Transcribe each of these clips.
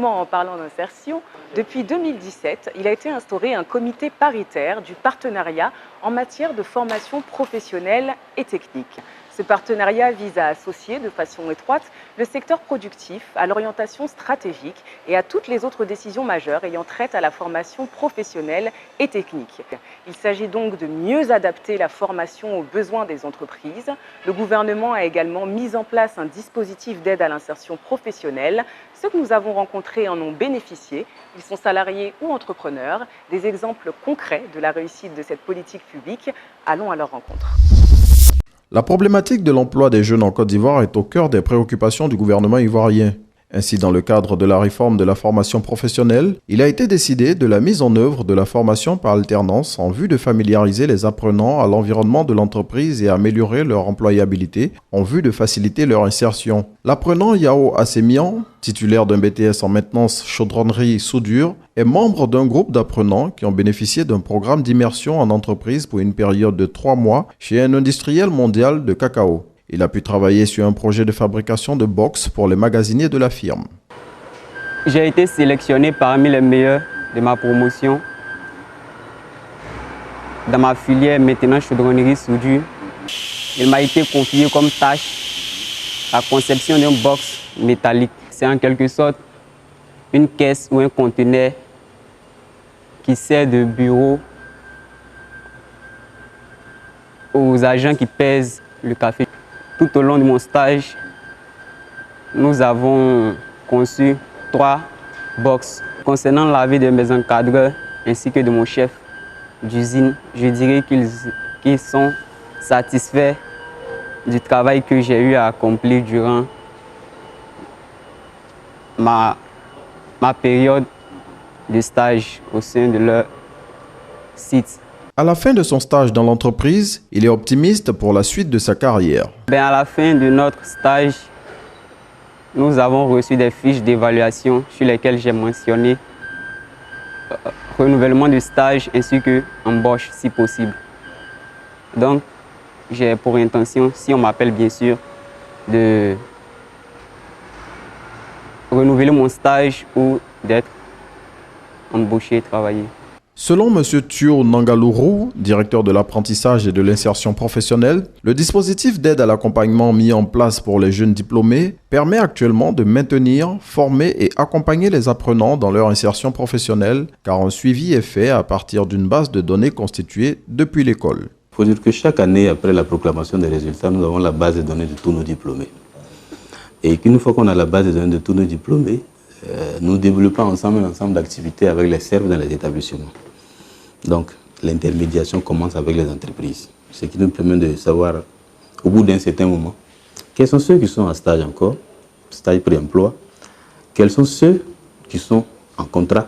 Justement, en parlant d'insertion, depuis 2017, il a été instauré un comité paritaire du partenariat en matière de formation professionnelle et technique. Ce partenariat vise à associer de façon étroite le secteur productif à l'orientation stratégique et à toutes les autres décisions majeures ayant trait à la formation professionnelle et technique. Il s'agit donc de mieux adapter la formation aux besoins des entreprises. Le gouvernement a également mis en place un dispositif d'aide à l'insertion professionnelle. Ceux que nous avons rencontrés en ont bénéficié. Ils sont salariés ou entrepreneurs. Des exemples concrets de la réussite de cette politique publique. Allons à leur rencontre. La problématique de l'emploi des jeunes en Côte d'Ivoire est au cœur des préoccupations du gouvernement ivoirien. Ainsi, dans le cadre de la réforme de la formation professionnelle, il a été décidé de la mise en œuvre de la formation par alternance en vue de familiariser les apprenants à l'environnement de l'entreprise et améliorer leur employabilité en vue de faciliter leur insertion. L'apprenant Yao Assemian, titulaire d'un BTS en maintenance chaudronnerie soudure, est membre d'un groupe d'apprenants qui ont bénéficié d'un programme d'immersion en entreprise pour une période de 3 mois chez un industriel mondial de cacao. Il a pu travailler sur un projet de fabrication de box pour les magasiniers de la firme. J'ai été sélectionné parmi les meilleurs de ma promotion dans ma filière maintenance chaudronnerie soudure. Il m'a été confié comme tâche la conception d'un box métallique. C'est en quelque sorte une caisse ou un conteneur qui sert de bureau aux agents qui pèsent le café. Tout au long de mon stage, nous avons conçu 3 box. Concernant l'avis de mes encadreurs ainsi que de mon chef d'usine, je dirais qu'ils sont satisfaits du travail que j'ai eu à accomplir durant ma période de stage au sein de leur site. À la fin de son stage dans l'entreprise, il est optimiste pour la suite de sa carrière. À la fin de notre stage, nous avons reçu des fiches d'évaluation sur lesquelles j'ai mentionné renouvellement de stage ainsi que embauche si possible. Donc, j'ai pour intention, si on m'appelle bien sûr, de renouveler mon stage ou d'être embauché et travailler. Selon M. Thio Nangaluru, directeur de l'apprentissage et de l'insertion professionnelle, le dispositif d'aide à l'accompagnement mis en place pour les jeunes diplômés permet actuellement de maintenir, former et accompagner les apprenants dans leur insertion professionnelle, car un suivi est fait à partir d'une base de données constituée depuis l'école. Il faut dire que chaque année, après la proclamation des résultats, nous avons la base de données de tous nos diplômés. Et qu'une fois qu'on a la base de données de tous nos diplômés, nous développons ensemble un ensemble d'activités avec les serves dans les établissements. Donc, l'intermédiation commence avec les entreprises, ce qui nous permet de savoir, au bout d'un certain moment, quels sont ceux qui sont en stage encore, stage pré-emploi, quels sont ceux qui sont en contrat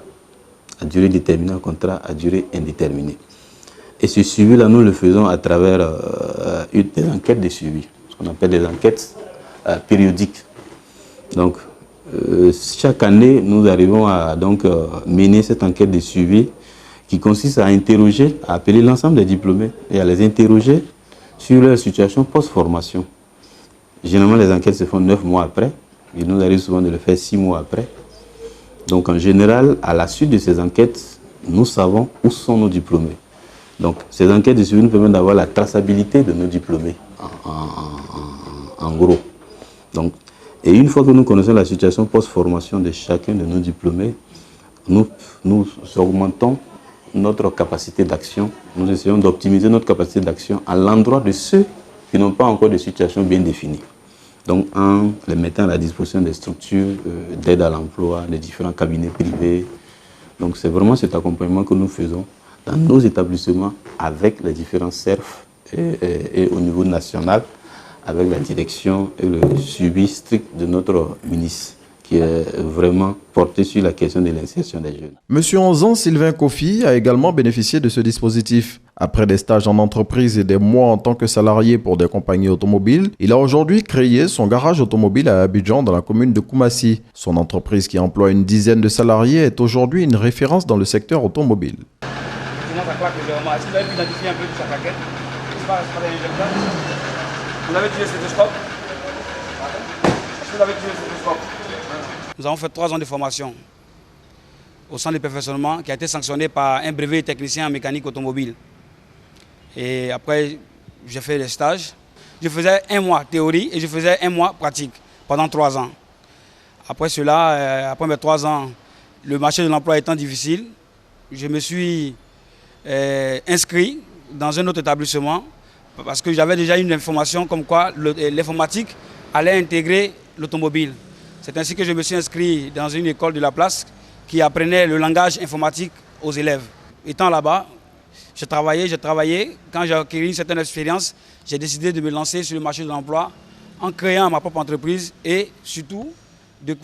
à durée déterminée, en contrat à durée indéterminée. Et ce suivi-là, nous le faisons à travers des enquêtes de suivi, ce qu'on appelle des enquêtes périodiques. Donc, chaque année, nous arrivons à mener cette enquête de suivi qui consiste à interroger, à appeler l'ensemble des diplômés et à les interroger sur leur situation post-formation. Généralement, les enquêtes se font 9 mois après. Il nous arrive souvent de le faire 6 mois après. Donc, en général, à la suite de ces enquêtes, nous savons où sont nos diplômés. Donc, ces enquêtes de suivi nous permettent d'avoir la traçabilité de nos diplômés, en gros. Donc, et une fois que nous connaissons la situation post-formation de chacun de nos diplômés, nous augmentons notre capacité d'action. Nous essayons d'optimiser notre capacité d'action à l'endroit de ceux qui n'ont pas encore de situation bien définie. Donc, en les mettant à la disposition des structures d'aide à l'emploi, des différents cabinets privés. Donc, c'est vraiment cet accompagnement que nous faisons dans nos établissements avec les différents CERF et au niveau national, avec la direction et le suivi strict de notre ministre, qui est vraiment porté sur la question de l'insertion des jeunes. M. Onzan Sylvain Kofi a également bénéficié de ce dispositif. Après des stages en entreprise et des mois en tant que salarié pour des compagnies automobiles, il a aujourd'hui créé son garage automobile à Abidjan dans la commune de Koumassi. Son entreprise qui emploie une dizaine de salariés est aujourd'hui une référence dans le secteur automobile. Vous avez tiré ce stop? Est-ce que vous avez tiré ce stop? Nous avons fait 3 ans de formation au centre de perfectionnement qui a été sanctionné par un brevet technicien en mécanique automobile. Et après, j'ai fait les stages. Je faisais 1 mois théorie et je faisais 1 mois pratique pendant 3 ans. Après cela, après mes 3 ans, le marché de l'emploi étant difficile, je me suis inscrit dans un autre établissement parce que j'avais déjà une information comme quoi l'informatique allait intégrer l'automobile. C'est ainsi que je me suis inscrit dans une école de la place qui apprenait le langage informatique aux élèves. Étant là-bas, j'ai travaillé. Quand j'ai acquis une certaine expérience, j'ai décidé de me lancer sur le marché de l'emploi en créant ma propre entreprise et surtout de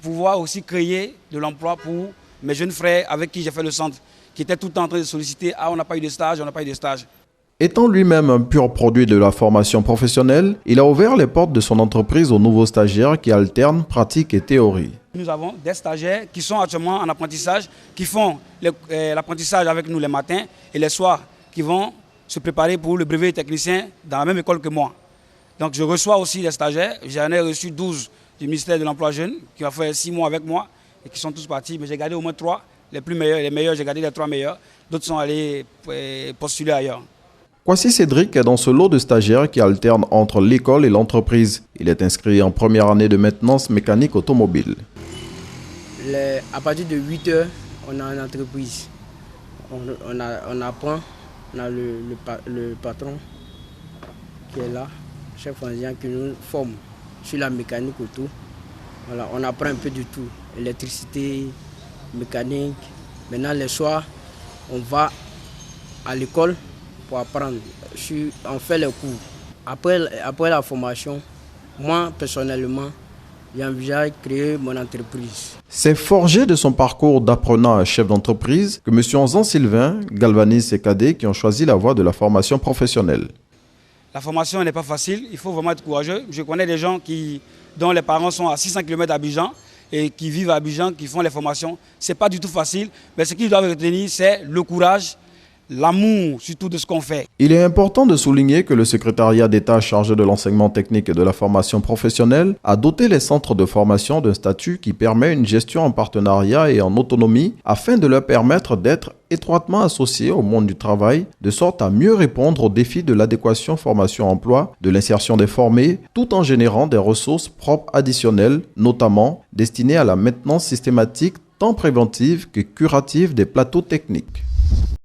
pouvoir aussi créer de l'emploi pour mes jeunes frères avec qui j'ai fait le centre, qui étaient tout le temps en train de solliciter « Ah, on n'a pas eu de stage, on n'a pas eu de stage ». Étant lui-même un pur produit de la formation professionnelle, il a ouvert les portes de son entreprise aux nouveaux stagiaires qui alternent pratique et théorie. Nous avons des stagiaires qui sont actuellement en apprentissage, qui font l'apprentissage avec nous les matins et les soirs, qui vont se préparer pour le brevet technicien dans la même école que moi. Donc je reçois aussi les stagiaires, j'en ai reçu 12 du ministère de l'Emploi Jeune, qui ont fait 6 mois avec moi et qui sont tous partis, mais j'ai gardé au moins 3, les plus meilleurs, les meilleurs, j'ai gardé les 3 meilleurs, d'autres sont allés postuler ailleurs. Kwasi Cédric est dans ce lot de stagiaires qui alternent entre l'école et l'entreprise. Il est inscrit en première année de maintenance mécanique automobile. À partir de 8 heures, on a une entreprise. On apprend, on a le patron qui est là, chef enseignant qui nous forme sur la mécanique auto. Voilà, on apprend un peu de tout, électricité, mécanique. Maintenant, les soirs, on va à l'école pour apprendre. On fait les cours. Après la formation, moi, personnellement, j'envisage de créer mon entreprise. C'est forgé de son parcours d'apprenant à chef d'entreprise que M. Anzan Sylvain galvanise ses cadets qui ont choisi la voie de la formation professionnelle. La formation n'est pas facile, il faut vraiment être courageux. Je connais des gens dont les parents sont à 600 km d'Abidjan et qui vivent à Abidjan, qui font les formations. Ce n'est pas du tout facile, mais ce qu'ils doivent retenir, c'est le courage, l'amour surtout de ce qu'on fait. Il est important de souligner que le secrétariat d'État chargé de l'enseignement technique et de la formation professionnelle a doté les centres de formation d'un statut qui permet une gestion en partenariat et en autonomie afin de leur permettre d'être étroitement associés au monde du travail, de sorte à mieux répondre aux défis de l'adéquation formation-emploi, de l'insertion des formés, tout en générant des ressources propres additionnelles, notamment destinées à la maintenance systématique tant préventive que curative des plateaux techniques.